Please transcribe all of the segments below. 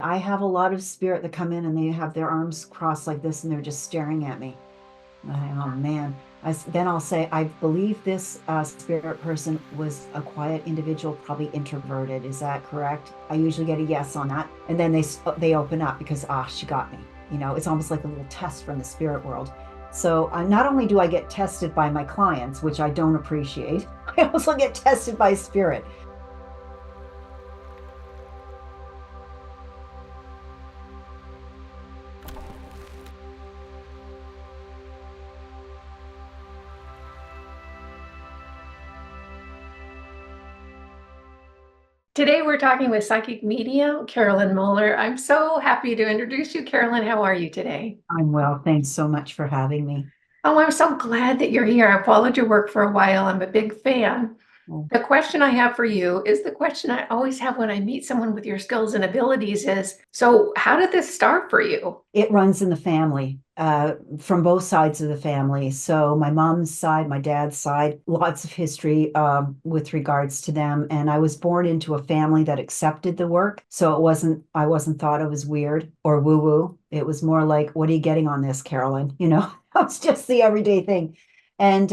I have a lot of spirit that come in and they have their arms crossed like this and they're just staring at me. Oh man. Then I'll say, I believe this spirit person was a quiet individual, probably introverted. Is that correct? I usually get a yes on that. And then they open up because, she got me. It's almost like a little test from the spirit world. So not only do I get tested by my clients, which I don't appreciate, I also get tested by spirit. Today we're talking with psychic medium Carolyn Molnar. I'm so happy to introduce you, Carolyn. How are you today? I'm well. Thanks so much for having me. Oh, I'm so glad that you're here. I followed your work for a while. I'm a big fan. Oh. The question I have for you is the question I always have when I meet someone with your skills and abilities is, so how did this start for you? It runs in the family, from both sides of the family. So my mom's side, my dad's side, lots of history with regards to them. And I was born into a family that accepted the work. So I wasn't thought of as weird or woo-woo. It was more like, what are you getting on this, Carolyn? That was just the everyday thing. And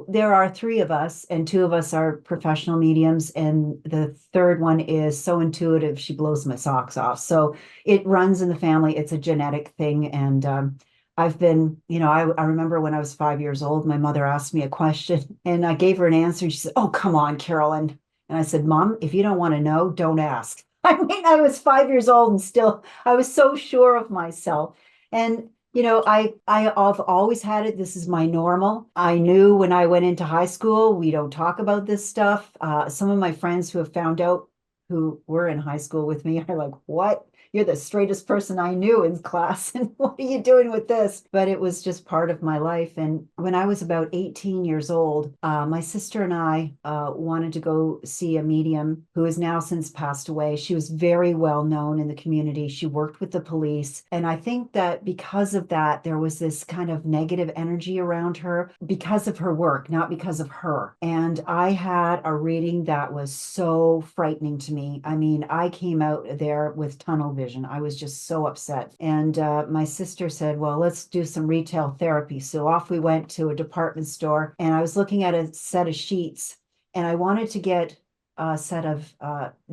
there are three of us, and two of us are professional mediums, and the third one is so intuitive, she blows my socks off. So it runs in the family. It's a genetic thing. And I've been, I remember when I was 5 years old, my mother asked me a question and I gave her an answer. And she said, "Oh, come on, Carolyn." And I said, "Mom, if you don't want to know, don't ask." I mean, I was 5 years old and still, I was so sure of myself. And I've always had it. This is my normal. I knew when I went into high school, we don't talk about this stuff. Some of my friends who have found out, who were in high school with me, are like, "What? You're the straightest person I knew in class. And what are you doing with this?" But it was just part of my life. And when I was about 18 years old, my sister and I wanted to go see a medium who has now since passed away. She was very well known in the community. She worked with the police. And I think that because of that, there was this kind of negative energy around her because of her work, not because of her. And I had a reading that was so frightening to me. I mean, I came out there with tunnel vision. I was just so upset. And my sister said, "Well, let's do some retail therapy." So off we went to a department store, and I was looking at a set of sheets, and I wanted to get a set of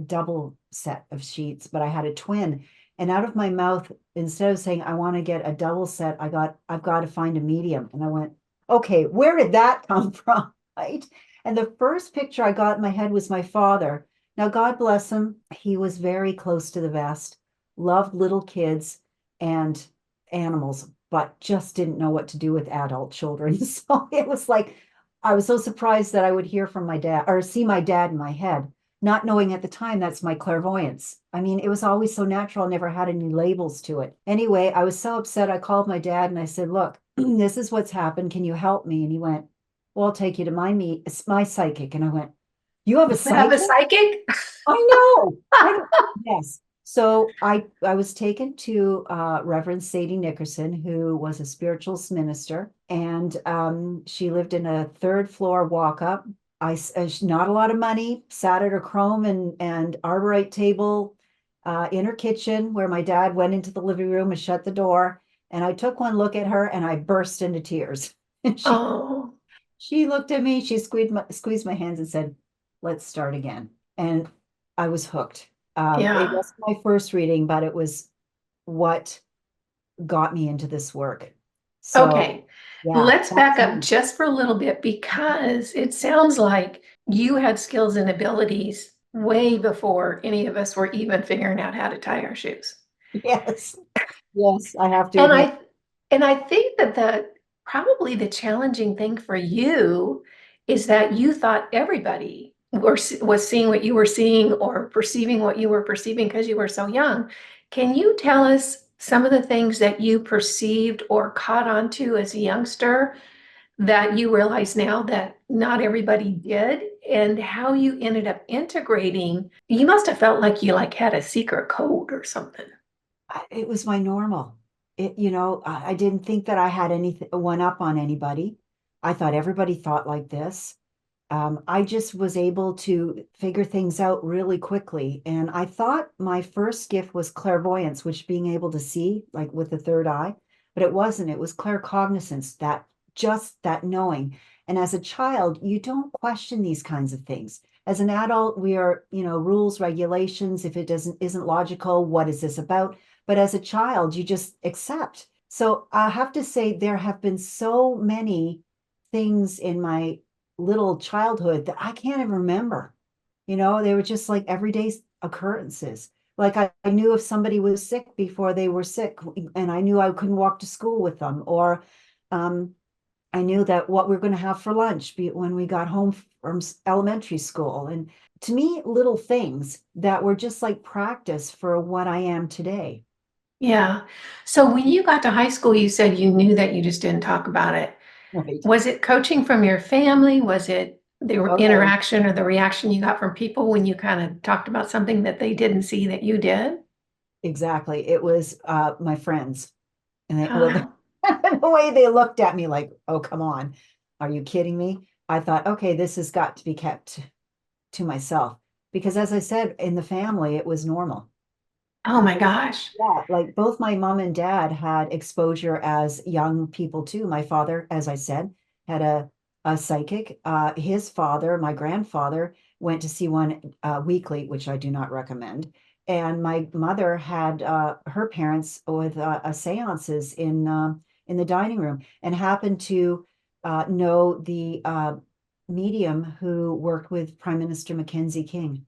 double set of sheets, but I had a twin. And out of my mouth, instead of saying I want to get a double set, I've got to find a medium. And I went, okay, where did that come from? Right. And the first picture I got in my head was my father. Now, God bless him. He was very close to the vest, loved little kids and animals, but just didn't know what to do with adult children. So it was like, I was so surprised that I would hear from my dad or see my dad in my head, not knowing at the time that's my clairvoyance. I mean, it was always so natural. I never had any labels to it. Anyway, I was so upset. I called my dad and I said, "Look, this is what's happened. Can you help me?" And he went, "Well, I'll take you to my psychic." And I went, "You have a You have a psychic?" psychic? I know. I don't, yes. So I was taken to Reverend Sadie Nickerson, who was a spirituals minister, and she lived in a third floor walk up. Not a lot of money, sat at her chrome and arborite table in her kitchen, where my dad went into the living room and shut the door. And I took one look at her and I burst into tears. And Oh, she looked at me, she squeezed my hands and said, "Let's start again." And I was hooked. It yeah. wasn't my first reading, but it was what got me into this work. So, Okay, yeah, let's back that's up me. just for a little bit because it sounds like you had skills and abilities way before any of us were even figuring out how to tie our shoes. Yes, yes, I have to And admit. I think that probably the challenging thing for you is that you thought everybody was seeing what you were seeing or perceiving what you were perceiving because you were so young. Can you tell us some of the things that you perceived or caught on to as a youngster that you realize now that not everybody did, and how you ended up integrating? You must have felt like you had a secret code or something. It was my normal. I didn't think that I had anything one up on anybody. I thought everybody thought like this. I just was able to figure things out really quickly. And I thought my first gift was clairvoyance, which being able to see, like with the third eye, but it wasn't. It was claircognizance, that just that knowing. And as a child, you don't question these kinds of things. As an adult, we are, rules, regulations. If it doesn't isn't logical, what is this about? But as a child, you just accept. So I have to say, there have been so many things in my little childhood that I can't even remember. They were just like everyday occurrences. Like I knew if somebody was sick before they were sick, and I knew I couldn't walk to school with them, or um, I knew that what we are going to have for lunch when we got home from elementary school. And to me, little things that were just like practice for what I am today. Yeah. So when you got to high school, you said you knew that you just didn't talk about it. Right. Was it coaching from your family? Was it the Oh, interaction or the reaction you got from people when you kind of talked about something that they didn't see that you did? exactly. It was my friends. And well, Oh, the way they looked at me like, oh, come on. Are you kidding me? I thought, okay, this has got to be kept to myself. Because as I said, in the family, it was normal. oh my gosh. Yeah, like both my mom and dad had exposure as young people too. My father, as I said, had a psychic. His father, my grandfather, went to see one weekly, which I do not recommend. And my mother had her parents with seances in the dining room, and happened to know the medium who worked with Prime Minister Mackenzie King.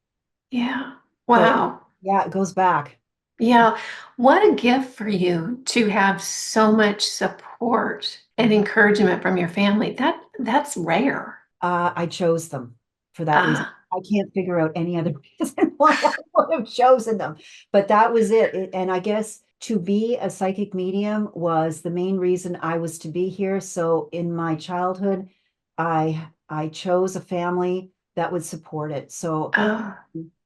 Yeah. So Wow. yeah, it goes back. Yeah. What a gift for you to have so much support and encouragement from your family. That's rare. I chose them for that reason. Ah, I can't figure out any other reason why I would have chosen them, but that was it. And I guess to be a psychic medium was the main reason I was to be here. So in my childhood, I chose a family that would support it. So oh,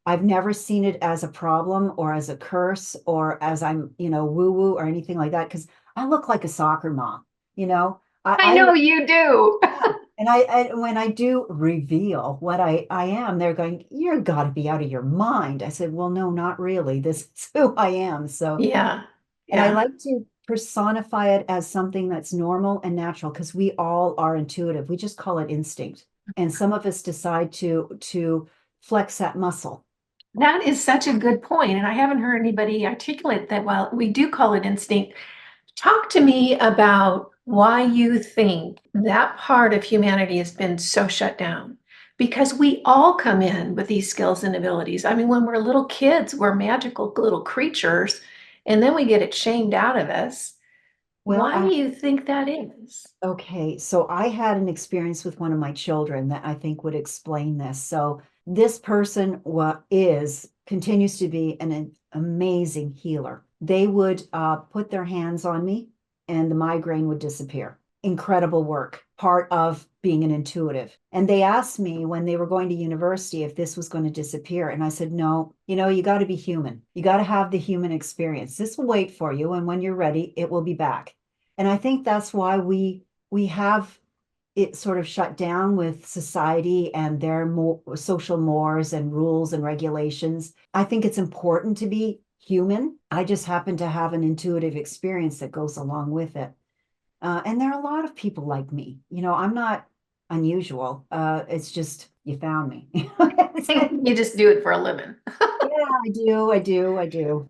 I've never seen it as a problem or as a curse or as I'm, woo woo or anything like that. Because I look like a soccer mom, you know. I I know look you do. yeah. And when I do reveal what I am, they're going, "You're got to be out of your mind." I said, "Well, no, not really. This is who I am." So, Yeah. and I Yeah. like to personify it as something that's normal and natural because we all are intuitive. We just call it instinct. And some of us decide to flex that muscle. That is such a good point, and I haven't heard anybody articulate that. While we do call it instinct, talk to me about why you think that part of humanity has been so shut down. Because we all come in with these skills and abilities. I mean, when we're little kids, we're magical little creatures, and then we get it shamed out of us. Well, Why do you think that is? okay, so I had an experience with one of my children that I think would explain this. So this person continues to be an amazing healer. They would put their hands on me and the migraine would disappear. Incredible work, part of being an intuitive. And they asked me when they were going to university if this was going to disappear. And I said, no, you got to be human. You got to have the human experience. This will wait for you. And when you're ready, it will be back. And I think that's why we have it sort of shut down with society and their more social mores and rules and regulations. I think it's important to be human. I just happen to have an intuitive experience that goes along with it. And there are a lot of people like me. I'm not unusual. It's just you found me. I think you just do it for a living. Yeah, I do. I do. I do.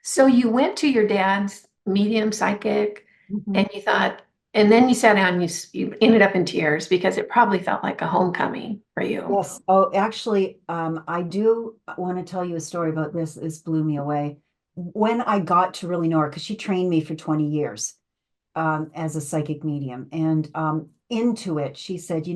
So you went to your dad's medium psychic Mhm. and you thought, and then you sat down and you ended up in tears because it probably felt like a homecoming for you. Yes. Oh, actually, I do want to tell you a story about this. This blew me away. When I got to really know her, because she trained me for 20 years as a psychic medium. And into it, she said,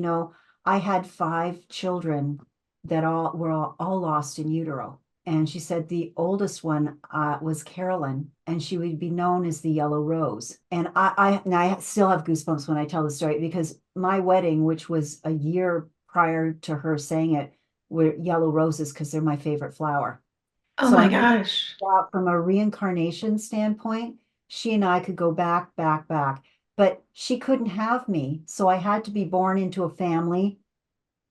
I had 5 children that all lost in utero. And she said the oldest one was Carolyn, and she would be known as the Yellow Rose. And I still have goosebumps when I tell the story because my wedding, which was a year prior to her saying it, were yellow roses because they're my favorite flower. Oh So my I know gosh. that from a reincarnation standpoint, she and I could go back, back, back. But she couldn't have me. So I had to be born into a family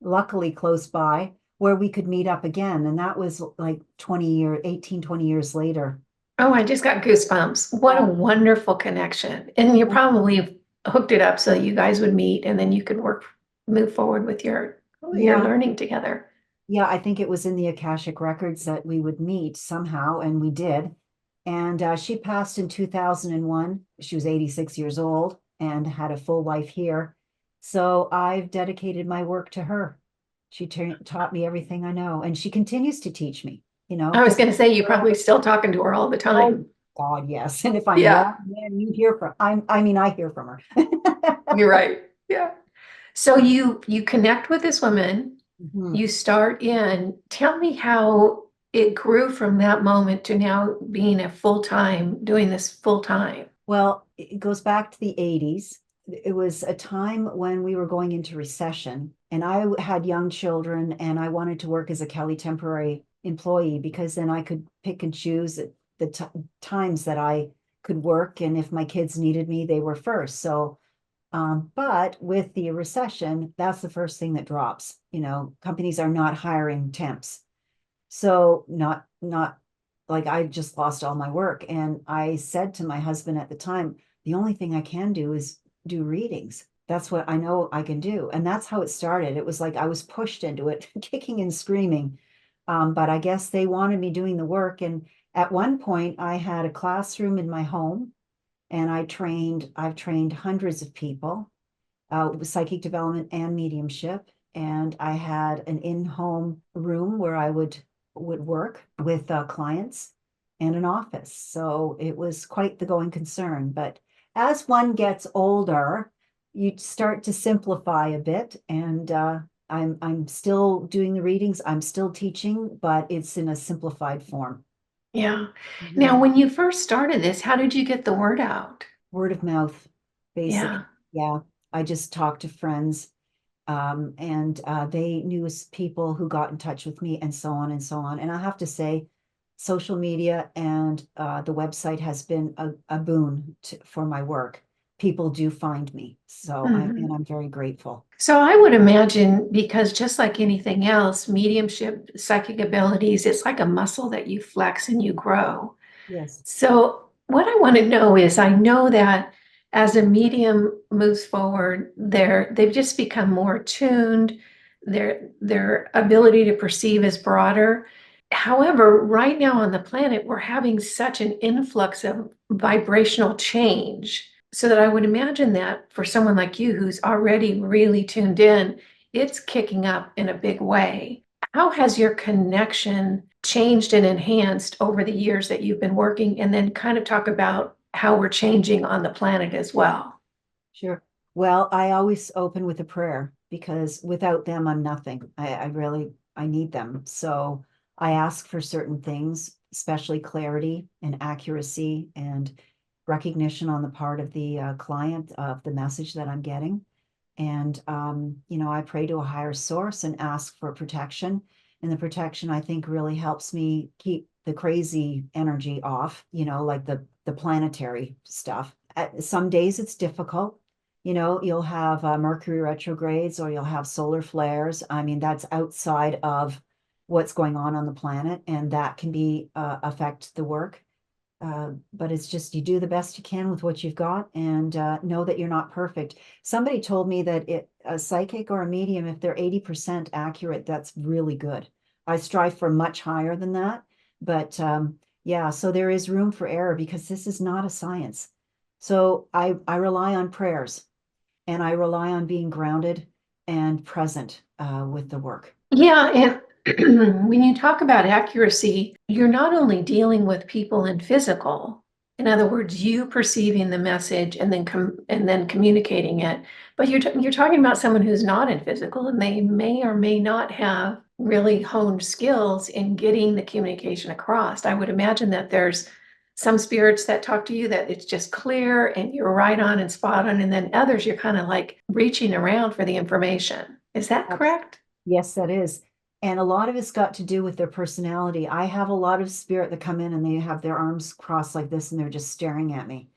luckily close by, where we could meet up again. And that was like 20 years later. Oh, I just got goosebumps. What a Yeah. wonderful connection. And you probably hooked it up so you guys would meet and then you could move forward with your Yeah. learning together. Yeah, I think it was in the Akashic records that we would meet somehow, and we did. And she passed in 2001. She was 86 years old and had a full life here. So I've dedicated my work to her. She taught me everything I know, and she continues to teach me, I was because, going to say, you're probably still talking to her all the oh time. God, yes. And if I'm Yeah, wrong, man, you hear from, I mean, I hear from her. you're right. Yeah. So you connect with this woman, Mhm. you start in, tell me how it grew from that moment to now being a full-time, doing this full-time. Well, it goes back to the 80s. It was a time when we were going into recession, and I had young children, and I wanted to work as a Kelly temporary employee because then I could pick and choose the times that I could work, and if my kids needed me, they were first. So, but with the recession, that's the first thing that drops. Companies are not hiring temps. So not like I just lost all my work. And I said to my husband at the time, the only thing I can do is do readings. That's what I know I can do. And that's how it started. It was like I was pushed into it, kicking and screaming. But I guess they wanted me doing the work. And at one point, I had a classroom in my home, and I've trained hundreds of people, with psychic development and mediumship. And I had an in-home room where I would work with clients, and an office. So it was quite the going concern. But as one gets older, you start to simplify a bit. And I'm still doing the readings. I'm still teaching, but it's in a simplified form. Yeah. Now, Mhm. when you first started this, how did you get the word out? Word of mouth, basic. Yeah. Yeah, I just talked to friends, and they knew people who got in touch with me, and so on and so on. And I have to say, social media and the website has been a boon for my work. People do find me, so Mhm. I'm very grateful. So I would imagine because just like anything else, mediumship, psychic abilities, it's like a muscle that you flex and you grow. Yes. So what I want to know is I know that as a medium moves forward, they've just become more attuned, their ability to perceive is broader. However, right now on the planet, we're having such an influx of vibrational change. So that I would imagine that for someone like you who's already really tuned in, it's kicking up in a big way. How has your connection changed and enhanced over the years that you've been working? And then kind of talk about how we're changing on the planet as well. Sure. Well, I always open with a prayer because without them, I'm nothing. I really, I need them. So I ask for certain things, especially clarity and accuracy and recognition on the part of the client of the message that I'm getting. And, I pray to a higher source and ask for protection. And the protection, I think, really helps me keep the crazy energy off, like the planetary stuff. Some days it's difficult. You'll have Mercury retrogrades, or you'll have solar flares. I mean, that's outside of what's going on the planet, and that can be affect the work. But it's just you do the best you can with what you've got, and know that you're not perfect. Somebody told me that a psychic or a medium, if they're 80% accurate, that's really good. I strive for much higher than that. But yeah, so there is room for error because this is not a science. So I rely on prayers, and I rely on being grounded and present with the work. Yeah, and when you talk about accuracy, you're not only dealing with people in physical, in other words, you perceiving the message and then communicating it, but you're talking about someone who's not in physical, and they may or may not have really honed skills in getting the communication across. I would imagine that there's some spirits that talk to you that it's just clear and you're right on and spot on, and then others you're kind of like reaching around for the information. Is that correct? Yes, that is. And a lot of it's got to do with their personality. I have a lot of spirit that come in and they have their arms crossed like this and they're just staring at me.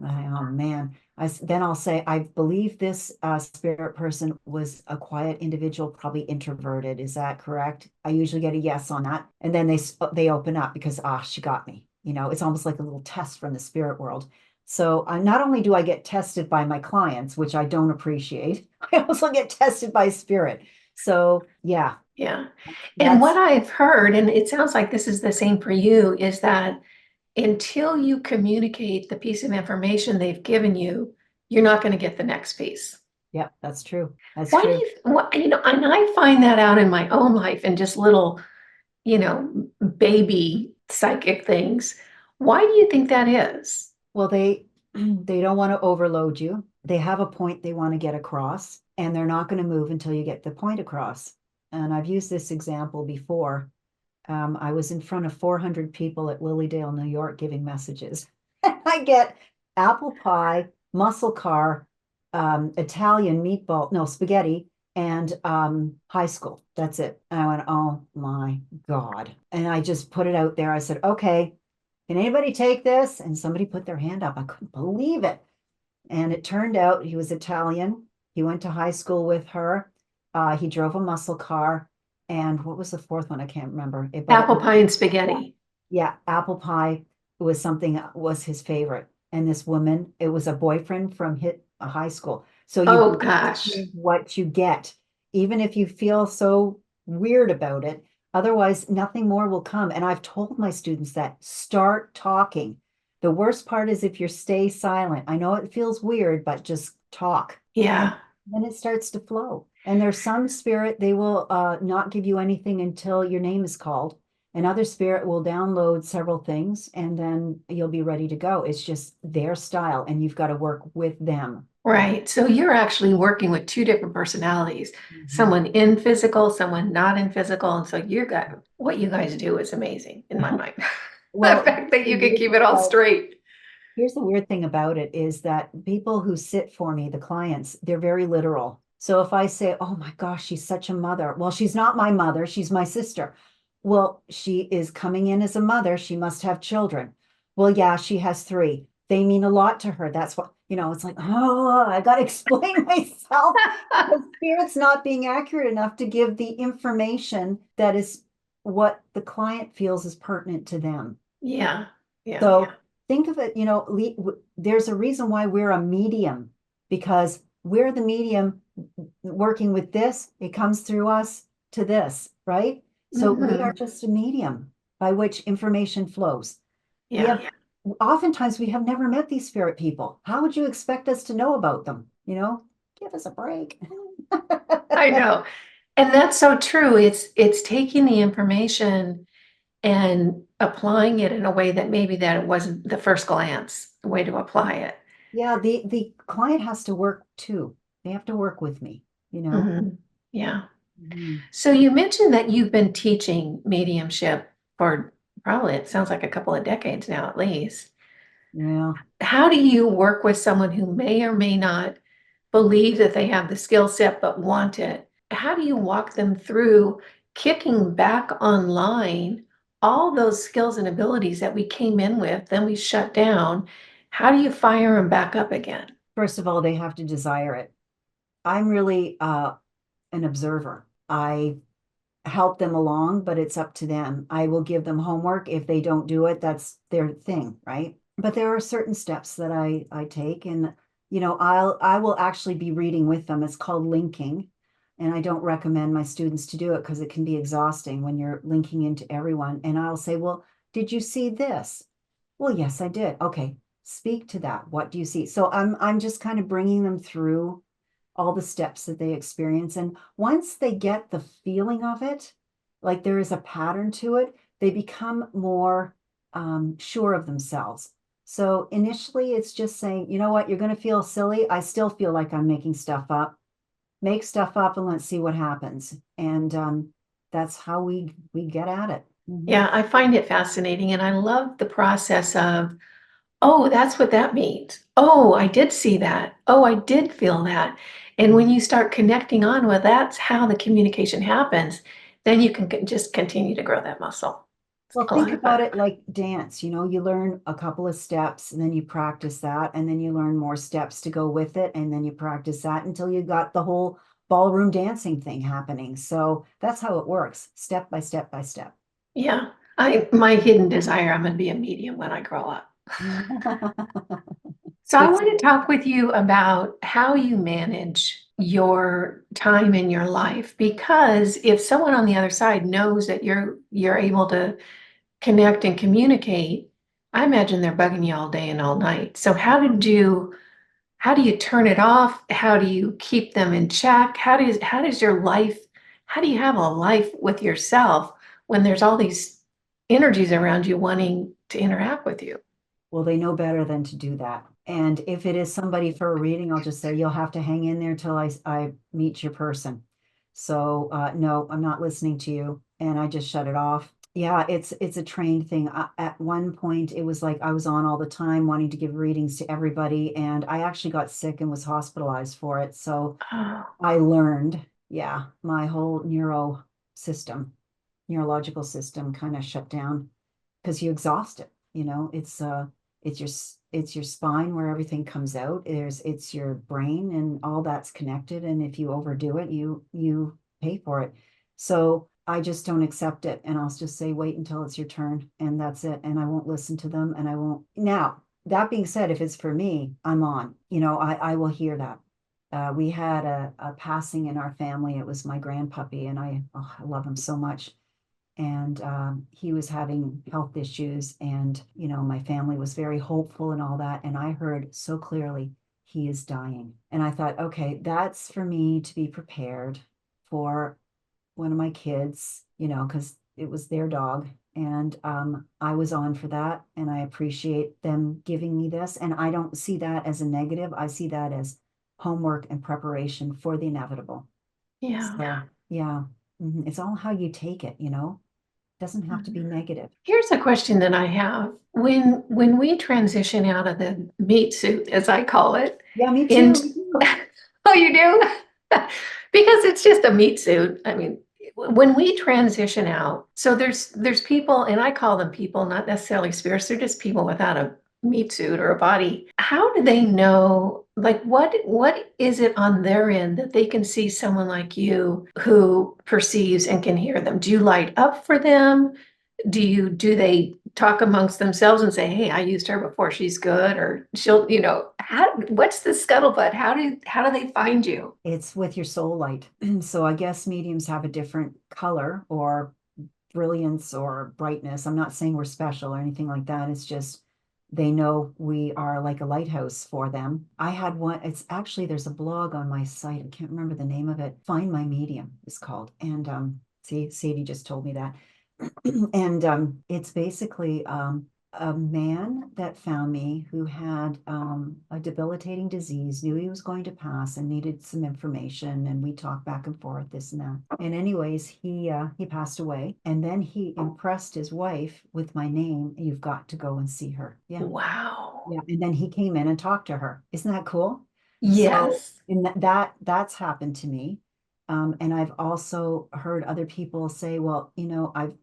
Oh man. Then I'll say, I believe this spirit person was a quiet individual, probably introverted. Is that correct? I usually get a yes on that. And then they open up because, she got me. It's almost like a little test from the spirit world. So not only do I get tested by my clients, which I don't appreciate, I also get tested by spirit. So yeah, Yeah. And what that's I've heard, and it sounds like this is the same for you, is that until you communicate the piece of information they've given you, you're not going to get the next piece. yeah, that's true. That's Why do true. and I find that out in my own life and just little, baby psychic things. Why do you think that is? Well, they they don't want to overload you. They have a point they want to get across, and they're not going to move until you get the point across. And I've used this example before. I was in front of 400 people at Lilydale, New York, giving messages. I get apple pie, muscle car, Italian meatball, no, spaghetti, and high school. That's it. And I went, oh my God. And I just put it out there. I said, okay, can anybody take this? And somebody put their hand up. I couldn't believe it. And it turned out he was Italian. He went to high school with her. He drove a muscle car. And what was the fourth one? I can't remember. But it Apple was, pie and yeah, spaghetti. yeah, apple pie was something was his favorite. And this woman, it was a boyfriend from a high school. So you Oh gosh. give what you get, even if you feel so weird about it. Otherwise, nothing more will come. And I've told my students that start talking. The worst part is if you stay silent. I know it feels weird, but just talk. And Yeah. then it starts to flow. And there's some spirit, they will not give you anything until your name is called. Another spirit will download several things and then you'll be ready to go. It's just their style and you've got to work with them. Right. So you're actually working with two different personalities, Mhm. someone in physical, someone not in physical. And so what you guys do is amazing in my mind. The Well, fact that the you can weird keep thing it all about straight. Here's the weird thing about it is that people who sit for me, the clients, they're very literal. So if I say, oh my gosh, she's such a mother. Well, she's not my mother, she's my sister. Well, she is coming in as a mother. She must have children. Well, yeah, she has three. They mean a lot to her. That's what, it's like, oh, I got to explain myself because spirit's not being accurate enough to give the information that is what the client feels is pertinent to them. Yeah. Yeah. So think of it, there's a reason why we're a medium because we're the medium working with this, it comes through us to this, right? So we are Hmm. just a medium by which information flows. We Yeah. have Oftentimes we have never met these spirit people. How would you expect us to know about them? Give us a break. I know. And that's so true. It's taking the information and applying it in a way that maybe that it wasn't the first glance way to apply it. Yeah, the client has to work too. They have to work with me, you know. Mhm. Yeah. Mhm. So you mentioned that you've been teaching mediumship for probably, it sounds like a couple of decades now at least. Yeah. How do you work with someone who may or may not believe that they have the skill set but want it? How do you walk them through kicking back online all those skills and abilities that we came in with, then we shut down? How do you fire them back up again? First of all, they have to desire it. I'm really an observer. I help them along, but it's up to them. I will give them homework. If they don't do it, that's their thing, right? But there are certain steps that I take and I will actually be reading with them. It's called linking. And I don't recommend my students to do it because it can be exhausting when you're linking into everyone. And I'll say, well, did you see this? Well, yes, I did. Okay, speak to that. What do you see? So I'm just kind of bringing them through all the steps that they experience. And once they get the feeling of it, like there is a pattern to it, they become more sure of themselves. So initially, it's just saying, you know what, you're going to feel silly. I still feel like I'm making stuff up. Make stuff up and let's see what happens. And that's how we get at it. Mhm. Yeah, I find it fascinating and I love the process of, oh, that's what that means. Oh, I did see that. Oh, I did feel that. And when you start connecting on, well, that's how the communication happens, then you can just continue to grow that muscle. Well, a lot think of about fun. it like dance. You learn a couple of steps and then you practice that, and then you learn more steps to go with it, and then you practice that until you got the whole ballroom dancing thing happening. So that's how it works, step by step by step. Yeah. My hidden desire, I'm gonna be a medium when I grow up. So I Good. want to talk with you about how you manage your time in your life, because if someone on the other side knows that you're able to connect and communicate, I imagine they're bugging you all day and all night. So how do you turn it off? How do you keep them in check? How does your life, how do you have a life with yourself when there's all these energies around you wanting to interact with you? Well, they know better than to do that. And if it is somebody for a reading, I'll just say, you'll have to hang in there till I meet your person. So, no, I'm not listening to you. And I just shut it off. Yeah, it's a trained thing. At one point, it was like I was on all the time wanting to give readings to everybody, and I actually got sick and was hospitalized for it. So Oh, I learned, yeah, my whole neurological system kind of shut down because you exhaust it. It's your spine where everything comes out. It's your brain and all that's connected. And if you overdo it, you pay for it. So I just don't accept it. And I'll just say, wait until it's your turn. And that's it. And I won't listen to them. And I won't. Now, that being said, if it's for me, I'm on. I will hear that. We had a passing in our family. It was my grandpuppy, and I love him so much. And he was having health issues, and my family was very hopeful and all that. And I heard so clearly, he is dying. And I thought, okay, that's for me to be prepared for one of my kids, because it was their dog. And I was on for that. And I appreciate them giving me this. And I don't see that as a negative. I see that as homework and preparation for the inevitable. yeah. So, yeah, it's all how you take it. Doesn't have to be Mhm. negative. Here's a question that I have. When we transition out of the meat suit, as I call it, Yeah, me too. into Me too. oh, you do? Because it's just a meat suit. I mean, when we transition out, so there's people, and I call them people, not necessarily spirits, they're just people without a meat suit or a body. How do they know, like what is it on their end that they can see someone like you who perceives and can hear them? Do you light up for them? Do they talk amongst themselves and say, hey, I used her before, she's good, or she'll, what's the scuttlebutt? How do they find you? It's with your soul light. So I guess mediums have a different color or brilliance or brightness. I'm not saying we're special or anything like that. It's just they know we are like a lighthouse for them. I had one, it's actually, there's a blog on my site. I can't remember the name of it. Find My Medium is called. And see, Sadie just told me that. And it's basically a man that found me who had a debilitating disease, knew he was going to pass and needed some information. And we talked back and forth, this and that. And anyways, he passed away. And then he impressed his wife with my name. You've got to go and see her. Yeah. Wow. Yeah. And then he came in and talked to her. Isn't that cool? So, Yes. and that's happened to me. And I've also heard other people say, well, I've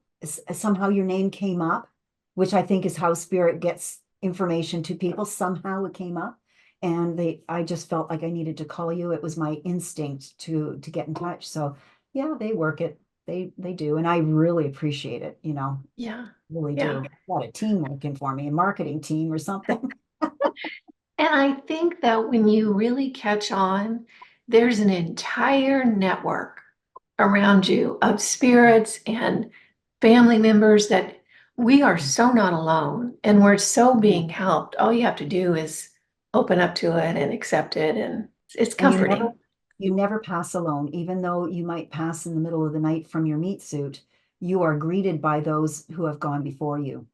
somehow your name came up, which I think is how spirit gets information to people. Somehow it came up, and I just felt like I needed to call you. It was my instinct to get in touch. So yeah, they work it. They do, and I really appreciate it. Yeah. Really Yeah. do. Got a team working for me, a marketing team or something. And I think that when you really catch on, there's an entire network around you of spirits and family members that we are so not alone and we're so being helped. All you have to do is open up to it and accept it. And it's And comforting. you never pass alone, even though you might pass in the middle of the night from your meat suit. You are greeted by those who have gone before you,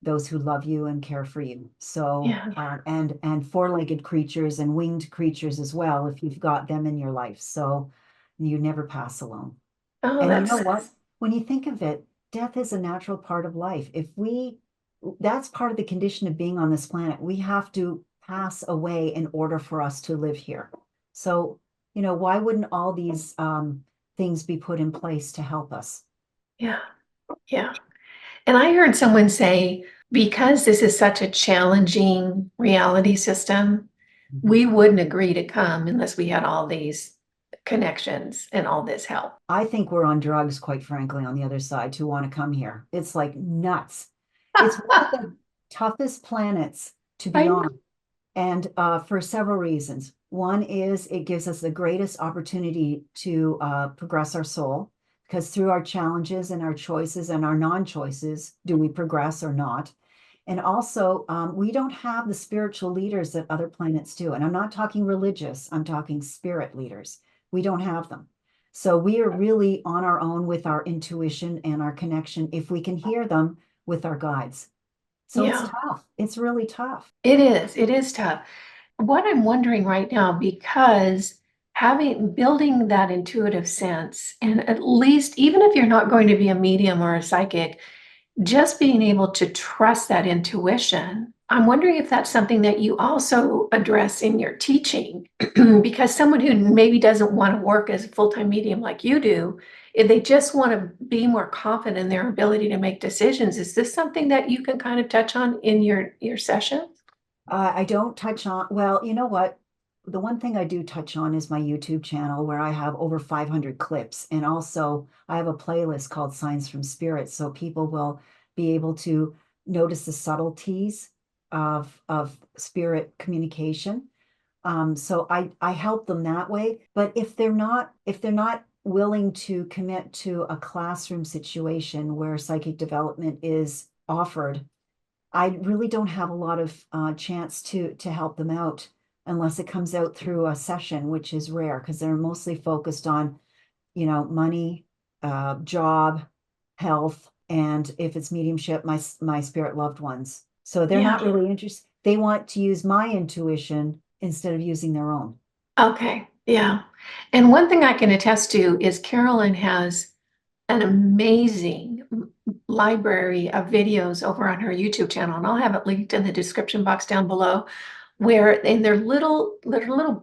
those who love you and care for you. So, Yeah. and four-legged creatures and winged creatures as well, if you've got them in your life. So you never pass alone. Oh, And you know that's, what? When you think of it, death is a natural part of life. That's part of the condition of being on this planet. We have to pass away in order for us to live here. So, why wouldn't all these things be put in place to help us? yeah. Yeah. And I heard someone say, because this is such a challenging reality system, Mhm. we wouldn't agree to come unless we had all these connections and all this help. I think we're on drugs, quite frankly, on the other side to want to come here. It's like nuts. It's one of the toughest planets to be I know. on. And for several reasons. One is it gives us the greatest opportunity to progress our soul, because through our challenges and our choices and our non-choices, do we progress or not? And also, we don't have the spiritual leaders that other planets do. And I'm not talking religious, I'm talking spirit leaders. We don't have them. So we are really on our own with our intuition and our connection if we can hear them with our guides. So it's Yeah, tough. It's really tough. it is. It is tough. What I'm wondering right now, because building that intuitive sense, and at least even if you're not going to be a medium or a psychic, just being able to trust that intuition. I'm wondering if that's something that you also address in your teaching, because someone who maybe doesn't want to work as a full-time medium like you do, if they just want to be more confident in their ability to make decisions, is this something that you can kind of touch on in your session? I don't touch on, well, you know what? The one thing I do touch on is my YouTube channel where I have over 500 clips. And also, I have a playlist called Signs from Spirit. So people will be able to notice the subtleties of spirit communication. So I help them that way. But if they're not willing to commit to a classroom situation where psychic development is offered, I really don't have a lot of chance to help them out unless it comes out through a session, which is rare because they're mostly focused on, money, job, health, and if it's mediumship, my spirit loved ones. So they're not Yeah. really interested. They want to use my intuition instead of using their own. Okay. Yeah. And one thing I can attest to is Carolyn has an amazing library of videos over on her YouTube channel, and I'll have it linked in the description box down below, where in their little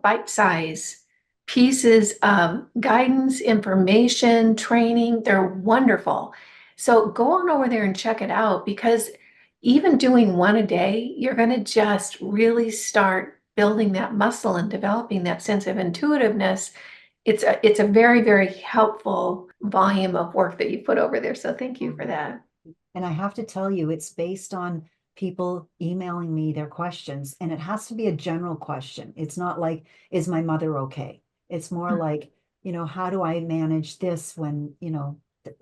bite-size pieces of guidance, information, training, they're wonderful. So go on over there and check it out, because even doing one a day, you're going to just really start building that muscle and developing that sense of intuitiveness. It's a very, very helpful volume of work that you put over there. So thank you for that. And I have to tell you, it's based on people emailing me their questions, and it has to be a general question. It's not like, is my mother okay? It's more Mm. like, how do I manage this when, da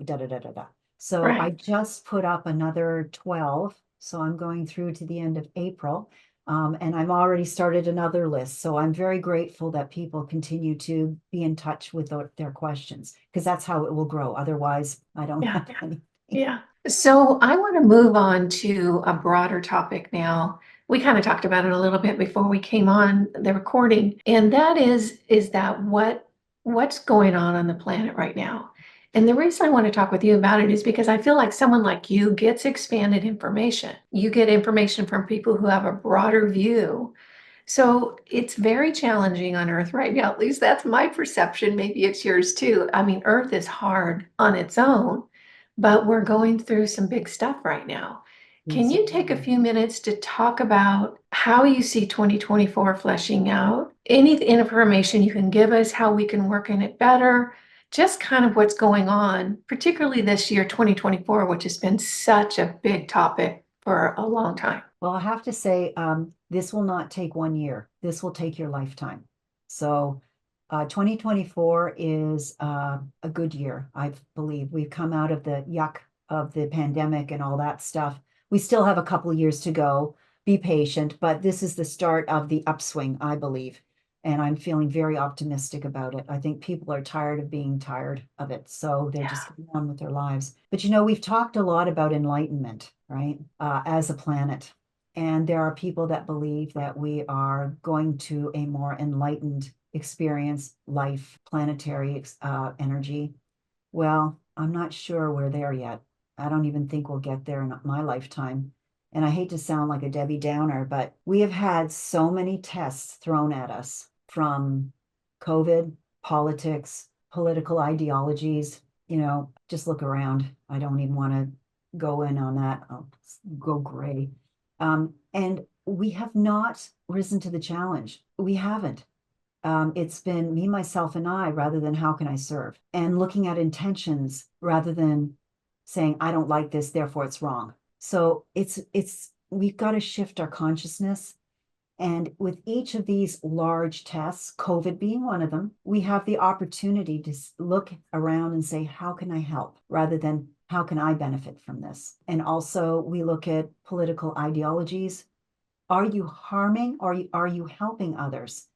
da da da da. So I Right. just put up another 12. So I'm going through to the end of April. And I've already started another list. So I'm very grateful that people continue to be in touch with their questions, because that's how it will grow. Otherwise, I don't Yeah. have anything. Yeah. So I want to move on to a broader topic now. We kind of talked about it a little bit before we came on the recording, and that is that what's going on the planet right now. And the reason I want to talk with you about it is because I feel like someone like you gets expanded information. You get information from people who have a broader view. So it's very challenging on Earth right now. At least that's my perception. Maybe it's yours too. I mean, Earth is hard on its own, but we're going through some big stuff right now. Can Yes. you take a few minutes to talk about how you see 2024 fleshing out? Any information you can give us, how we can work in it better, just kind of what's going on, particularly this year, 2024, which has been such a big topic for a long time. Well, I have to say, this will not take 1 year. This will take your lifetime. So, 2024 is a good year, I believe. We've come out of the yuck of the pandemic and all that stuff. We still have a couple of years to go. Be patient, but this is the start of the upswing, I believe. And I'm feeling very optimistic about it. I think people are tired of being tired of it. So they're Yeah. just going on with their lives. But we've talked a lot about enlightenment, right? As a planet. And there are people that believe that we are going to a more enlightened experience, life, planetary energy. Well, I'm not sure we're there yet. I don't even think we'll get there in my lifetime. And I hate to sound like a Debbie Downer, but we have had so many tests thrown at us from COVID, politics, political ideologies. Just look around. I don't even want to go in on that. I'll go gray. And we have not risen to the challenge. We haven't. It's been me, myself, and I rather than how can I serve? And looking at intentions rather than saying, I don't like this, therefore it's wrong. So we've got to shift our consciousness. And with each of these large tests, COVID being one of them, we have the opportunity to look around and say, how can I help? Rather than how can I benefit from this? And also we look at political ideologies. Are you harming or are you helping others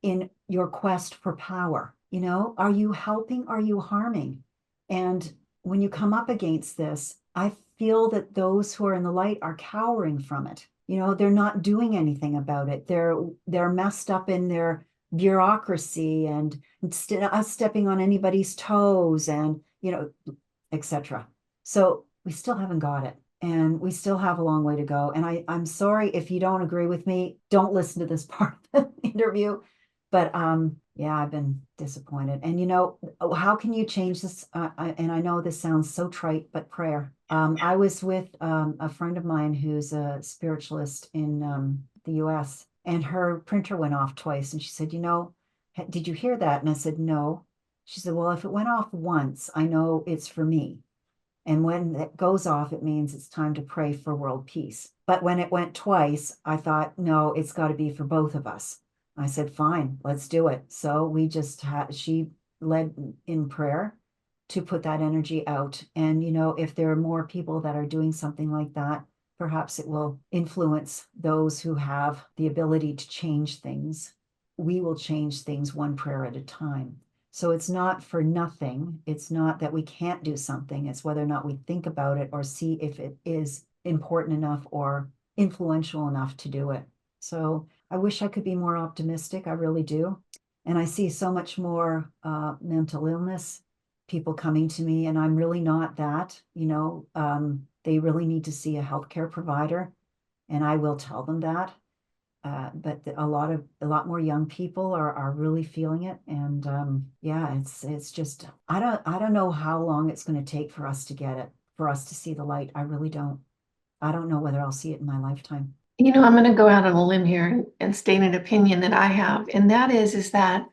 in your quest for power? You know, are you helping? Are you harming? And when you come up against this, I feel that those who are in the light are cowering from it. You know, they're not doing anything about it. They're messed up in their bureaucracy and instead of us stepping on anybody's toes and, you know, etc. So we still haven't got it. And we still have a long way to go. And I'm sorry if you don't agree with me, don't listen to this part of the interview. But yeah, I've been disappointed. And you know, how can you change this? And I know this sounds so trite, but prayer. I was with a friend of mine who's a spiritualist in the US, and her printer went off twice. And she said, you know, did you hear that? And I said, no. She said, well, if it went off once, I know it's for me. And when it goes off, it means it's time to pray for world peace. But when it went twice, I thought, no, it's got to be for both of us. I said, fine, let's do it. So we just had, she led in prayer to put that energy out. And, you know, if there are more people that are doing something like that, perhaps it will influence those who have the ability to change things. We will change things one prayer at a time. So it's not for nothing. It's not that we can't do something. It's whether or not we think about it or see if it is important enough or influential enough to do it. So I wish I could be more optimistic. I really do. And I see so much more mental illness, people coming to me, and I'm really not that. You know, they really need to see a healthcare provider, and I will tell them that. But a lot more young people are really feeling it, and yeah, it's just I don't know how long it's going to take for us to get it, for us to see the light. I really don't. I don't know whether I'll see it in my lifetime. You know, I'm going to go out on a limb here and state an opinion that I have, and that is that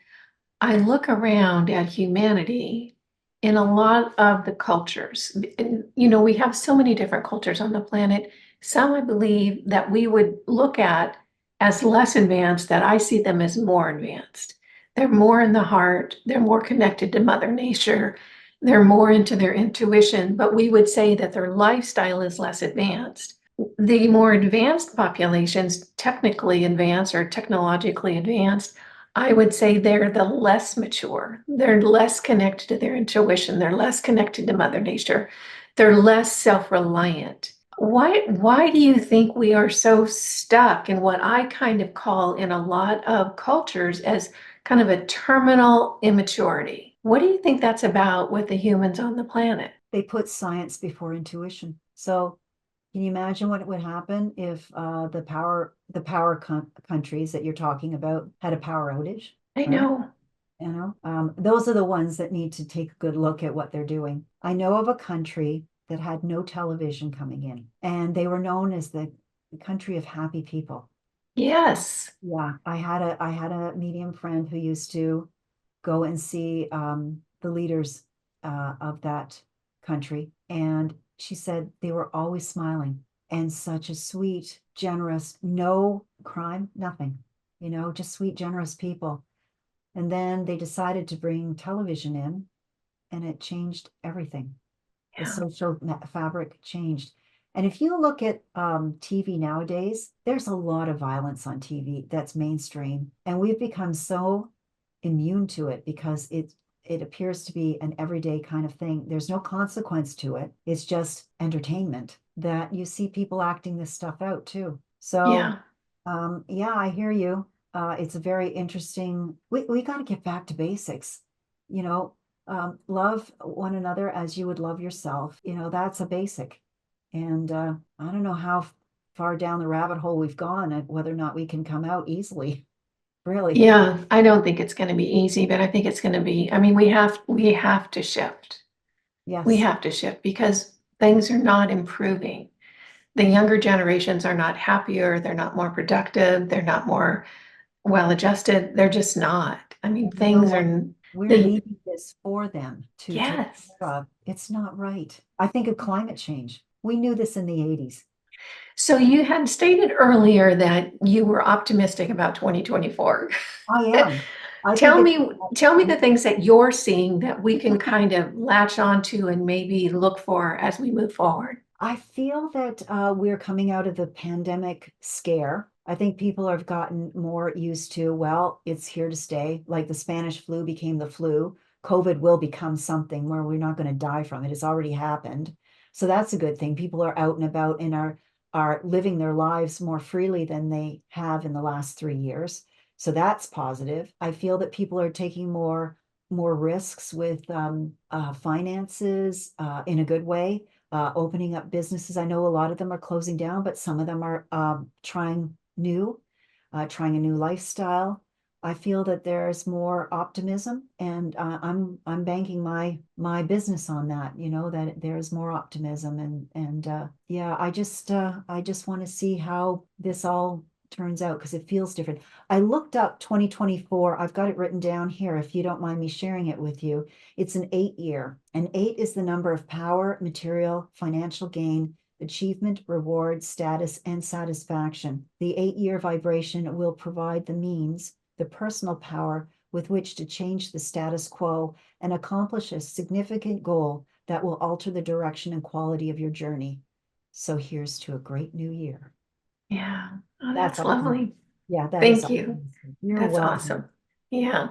I look around at humanity in a lot of the cultures. And, you know, we have so many different cultures on the planet. Some I believe that we would look at as less advanced, that I see them as more advanced. They're more in the heart, they're more connected to Mother Nature, they're more into their intuition, but we would say that their lifestyle is less advanced. The more advanced populations, technically advanced or technologically advanced, I would say they're the less mature. They're less connected to their intuition. They're less connected to Mother Nature. They're less self-reliant. Why do you think we are so stuck in what I kind of call in a lot of cultures as kind of a terminal immaturity? What do you think that's about with the humans on the planet? They put science before intuition. So can you imagine what would happen if the power countries that you're talking about had a power outage, I right? know. You know, those are the ones that need to take a good look at what they're doing. I know of a country that had no television coming in, and they were known as the country of happy people. Yes. Yeah, I had a medium friend who used to go and see the leaders of that country, and she said they were always smiling and such a sweet, generous, no crime, nothing, you know, just sweet, generous people. And then they decided to bring television in, and it changed everything. The Yeah. social fabric changed. And if you look at TV nowadays, there's a lot of violence on TV that's mainstream. And we've become so immune to it because it appears to be an everyday kind of thing. There's no consequence to it. It's just entertainment that you see people acting this stuff out too. So Yeah. yeah, I hear you. It's a very interesting, we got to get back to basics, you know, love one another as you would love yourself. You know, that's a basic. And I don't know how far down the rabbit hole we've gone and whether or not we can come out easily, really. Yeah, I don't think it's going to be easy, but I think it's going to be, I mean, we have to shift. We Yes. have to shift because things are not improving. The younger generations are not happier, they're not more productive, they're not more well-adjusted, they're just not. I mean, You know things what? are We're they needing this for them to take yes. care of. It's not right. I think of climate change. We knew this in the 80s. So you had stated earlier that you were optimistic about 2024. I am. I think Tell it's me, tell me the things that you're seeing that we can kind of latch onto and maybe look for as we move forward. I feel that we're coming out of the pandemic scare. I think people have gotten more used to, well, it's here to stay. Like the Spanish flu became the flu. COVID will become something where we're not going to die from it. It's already happened. So that's a good thing. People are out and about and are living their lives more freely than they have in the last 3 years. So that's positive. I feel that people are taking more risks with finances in a good way, opening up businesses. I know a lot of them are closing down, but some of them are trying a new lifestyle. I feel that there's more optimism, and I'm banking my business on that. You know that there's more optimism, and yeah, I just want to see how this all turns out because it feels different. I looked up 2024. I've got it written down here. If you don't mind me sharing it with you, it's an 8 year. And 8 is the number of power, material, financial gain, achievement, reward, status, and satisfaction. The 8 year vibration will provide the means, the personal power with which to change the status quo and accomplish a significant goal that will alter the direction and quality of your journey. So here's to a great new year. Yeah. Oh, That's that's awesome. lovely. Yeah, that is Thank you. awesome. You're That's welcome. awesome. Yeah.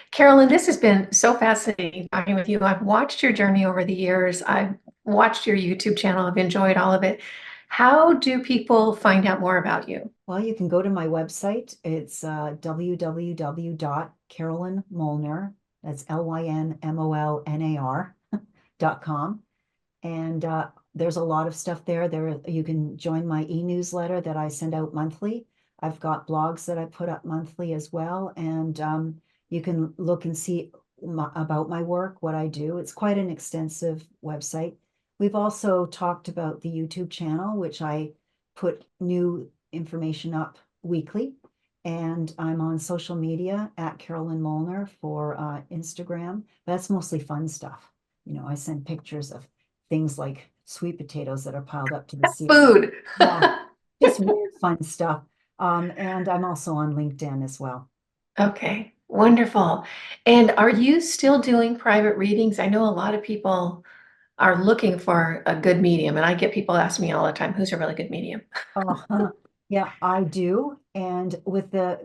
Carolyn, this has been so fascinating talking with you. I've watched your journey over the years. I've watched your YouTube channel. I've enjoyed all of it. How do people find out more about you? Well, you can go to my website. It's www.carolynmolnar, that's LYNMOLNAR.com. And there's a lot of stuff there. You can join my e-newsletter that I send out monthly. I've got blogs that I put up monthly as well. And you can look and see about my work, what I do. It's quite an extensive website. We've also talked about the YouTube channel, which I put new information up weekly. And I'm on social media at Carolyn Molnar for Instagram. That's mostly fun stuff. You know, I send pictures of things like sweet potatoes that are piled up to the ceiling. Food. Yeah, just weird, fun stuff. And I'm also on LinkedIn as well. Okay, wonderful. And are you still doing private readings? I know a lot of people are looking for a good medium, and I get people asking me all the time, who's a really good medium? Yeah, I do. And with the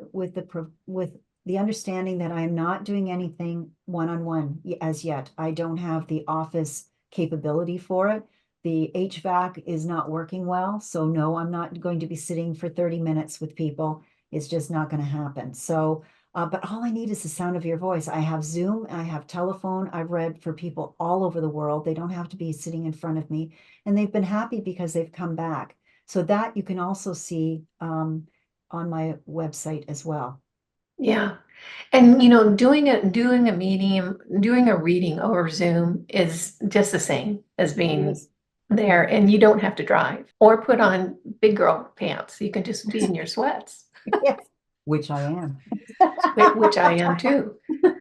understanding that I'm not doing anything one-on-one as yet. I don't have the office capability for it. The HVAC is not working well. So no, I'm not going to be sitting for 30 minutes with people. It's just not going to happen. So, but all I need is the sound of your voice. I have Zoom, I have telephone. I've read for people all over the world. They don't have to be sitting in front of me, and they've been happy because they've come back. So that you can also see on my website as well. Yeah. And you know, doing a reading over Zoom is just the same as being Yes. there, and you don't have to drive or put on big girl pants. You can just be in your sweats, Yes, which I am. which I am too.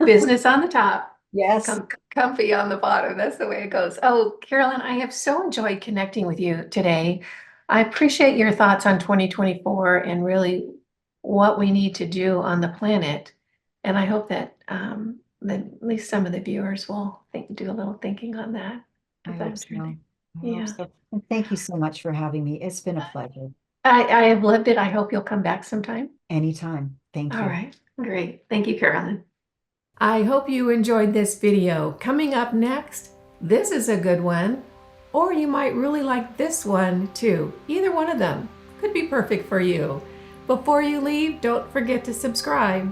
Business on the top, Yes, comfy on the bottom. That's the way it goes. Oh, Carolyn, I have so enjoyed connecting with you today. I appreciate your thoughts on 2024 and really what we need to do on the planet. And I hope that at least some of the viewers will do a little thinking on that. I Because hope that's so. really, I hope yeah. so. And thank you so much for having me. It's been a pleasure. I have loved it. I hope you'll come back sometime. Anytime. Thank All you. right, great. Thank you, Carolyn. I hope you enjoyed this video. Coming up next, this is a good one, or you might really like this one too. Either one of them could be perfect for you. Before you leave, don't forget to subscribe.